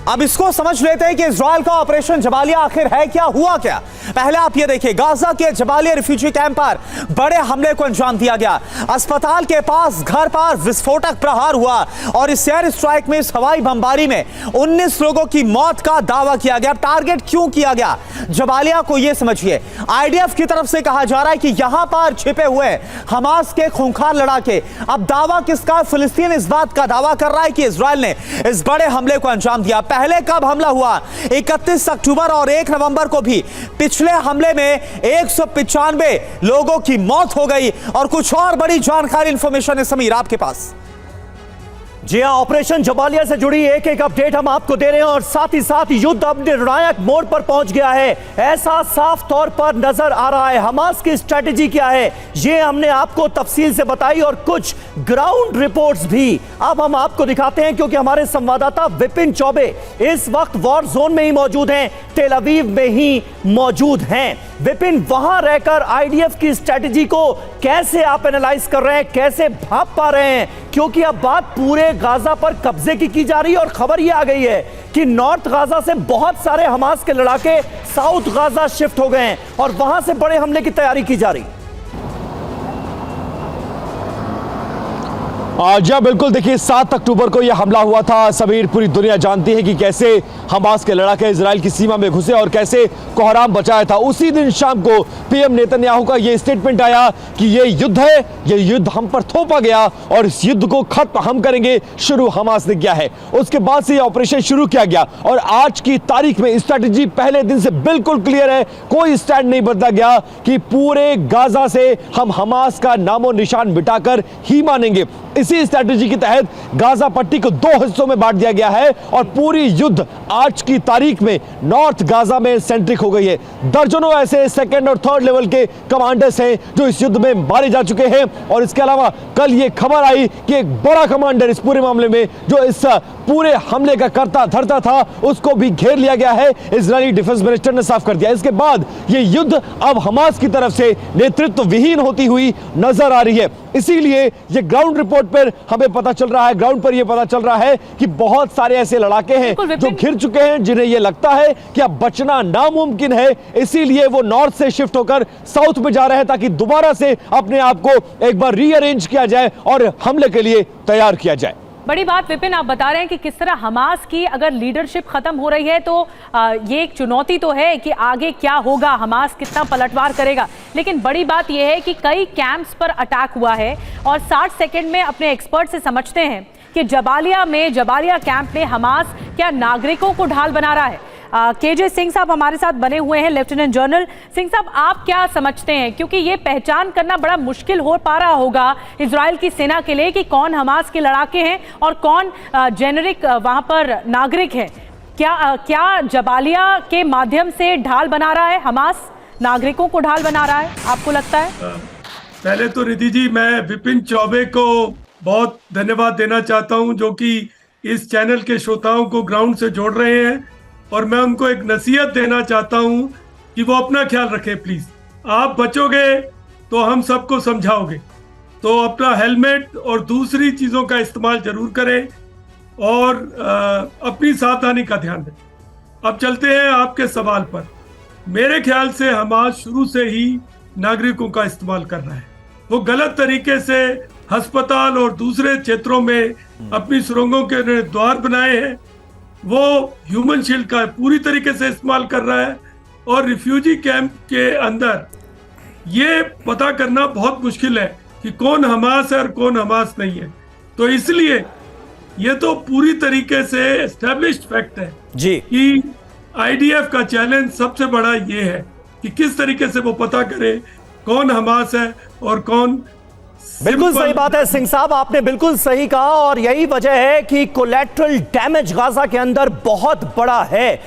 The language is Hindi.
अब इसको समझ लेते हैं कि इजराइल का ऑपरेशन जबालिया आखिर है क्या, हुआ क्या। पहले आप ये देखिए, गाजा के जबालिया रिफ्यूजी कैंप पर बड़े हमले को अंजाम दिया गया। अस्पताल के पास घर पर विस्फोटक प्रहार हुआ और इस एयर स्ट्राइक में, इस हवाई बमबारी में 19 लोगों की मौत का दावा किया गया। टारगेट क्यों किया गया जबालिया को, यह समझिए। आईडीएफ की तरफ से कहा जा रहा है कि यहां पर छिपे हुए हमास के खूंखार लड़ाके। अब दावा किसका? फिलिस्तीन इस बात का दावा कर रहा है कि इजराइल ने इस बड़े हमले को अंजाम दिया। पहले कब हमला हुआ? 31 अक्टूबर और 1 नवंबर को भी पिछले हमले में 195 लोगों की मौत हो गई। और कुछ और बड़ी जानकारी, इंफॉर्मेशन है समीर आपके पास। जी हां, ऑपरेशन जबालिया से जुड़ी एक एक अपडेट हम आपको दे रहे हैं और साथ ही साथ युद्ध अब निर्णायक मोड़ पर पहुंच गया है, ऐसा साफ तौर पर नजर आ रहा है। हमास की स्ट्रेटजी क्या है ये हमने आपको तफसील से बताई और कुछ ग्राउंड रिपोर्ट्स भी अब हम आपको दिखाते हैं, क्योंकि हमारे संवाददाता विपिन चौबे इस वक्त वॉर जोन में ही मौजूद हैं, तेल अवीव में ही मौजूद हैं। विपिन, वहां रहकर आईडीएफ की स्ट्रेटजी को कैसे आप एनालाइज कर रहे हैं, कैसे भाप पा रहे हैं? क्योंकि अब बात पूरे गाजा पर कब्जे की जा रही है और खबर यह आ गई है कि नॉर्थ गाजा से बहुत सारे हमास के लड़ाके साउथ गाजा शिफ्ट हो गए हैं और वहां से बड़े हमले की तैयारी की जा रही है। जी बिल्कुल, देखिए 7 अक्टूबर को यह हमला हुआ था समीर। पूरी दुनिया जानती है कि कैसे हमास के लड़ाके इजराइल की सीमा में घुसे और कैसे कोहराम बचाया था। उसी दिन शाम को पीएम नेतन्याहू का यह स्टेटमेंट आया कि यह युद्ध है, यह युद्ध हम पर थोपा गया और इस युद्ध को खत्म हम करेंगे, शुरू हमास ने किया है। उसके बाद से यह ऑपरेशन शुरू किया गया और आज की तारीख में स्ट्रैटेजी पहले दिन से बिल्कुल क्लियर है, कोई स्टैंड नहीं बदला गया कि पूरे गाजा से हम हमास का नामो निशान मिटाकर ही मानेंगे। इसी स्ट्रैटेजी के तहत गाजा पट्टी को 2 हिस्सों में बांट दिया गया है और पूरी युद्ध आज की तारीख में नॉर्थ गाजा में सेंट्रिक हो गई है। दर्जनों ऐसे सेकंड और थर्ड लेवल के कमांडर्स हैं जो इस युद्ध में मारे जा चुके हैं। और इसके अलावा कल ये खबर आई कि एक बड़ा कमांडर इस पूरे मामले में जो इस पूरे हमले का करता धरता था, उसको भी घेर लिया गया है, इजरायली डिफेंस मिनिस्टर ने साफ कर दिया। इसके बाद ये युद्ध अब हमास की तरफ से नेतृत्व विहीन होती हुई नजर आ रही है। इसीलिए ये ग्राउंड रिपोर्ट पर हमें पता चल रहा है, ग्राउंड पर यह पता चल रहा है कि बहुत सारे ऐसे लड़ाके हैं जो घिर चुके हैं, जिन्हें यह लगता है कि अब बचना नामुमकिन है। इसीलिए वो नॉर्थ से शिफ्ट होकर साउथ में जा रहे हैं ताकि दोबारा से अपने आप को एक बार रीअरेंज किया जाए और हमले के लिए तैयार किया जाए। बड़ी बात विपिन, आप बता रहे हैं कि किस तरह हमास की अगर लीडरशिप खत्म हो रही है तो ये एक चुनौती तो है कि आगे क्या होगा, हमास कितना पलटवार करेगा। लेकिन बड़ी बात यह है कि कई कैंप्स पर अटैक हुआ है और 60 सेकंड में अपने एक्सपर्ट से समझते हैं कि जबालिया कैंप में हमास क्या नागरिकों को ढाल बना रहा है। केजे सिंह साहब हमारे साथ बने हुए हैं, लेफ्टिनेंट जनरल सिंह साहब, आप क्या समझते हैं, क्योंकि ये पहचान करना बड़ा मुश्किल हो पा रहा होगा इजराइल की सेना के लिए कि कौन हमास के लड़ाके हैं और कौन जेनरिक वहां पर नागरिक है। क्या जबालिया के माध्यम से ढाल बना रहा है हमास, नागरिकों को ढाल बना रहा है, आपको लगता है? पहले तो रिद्धि जी, मैं विपिन चौबे को बहुत धन्यवाद देना चाहता हूं जो कि इस चैनल के श्रोताओं को ग्राउंड से जोड़ रहे हैं और मैं उनको एक नसीहत देना चाहता हूं कि वो अपना ख्याल रखें प्लीज। आप बचोगे तो हम सबको समझाओगे, तो अपना हेलमेट और दूसरी चीजों का इस्तेमाल जरूर करें और अपनी सावधानी का ध्यान दें। अब चलते हैं आपके सवाल पर। मेरे ख्याल से हमास शुरू से ही नागरिकों का इस्तेमाल कर रहा है। वो गलत तरीके से अस्पताल और दूसरे क्षेत्रों में अपनी सुरंगों के द्वार बनाए हैं, वो ह्यूमन शील्ड का पूरी तरीके से इस्तेमाल कर रहा है और रिफ्यूजी कैंप के अंदर ये पता करना बहुत मुश्किल है कि कौन हमास है और कौन हमास नहीं है। तो इसलिए ये तो पूरी तरीके से एस्टेब्लिश्ड फैक्ट है जी कि आईडीएफ का चैलेंज सबसे बड़ा ये है कि किस तरीके से वो पता करे कौन हमास है और कौन। बिल्कुल सही बात है सिंह साहब, आपने बिल्कुल सही कहा और यही वजह है कि कोलैटरल डैमेज गाजा के अंदर बहुत बड़ा है।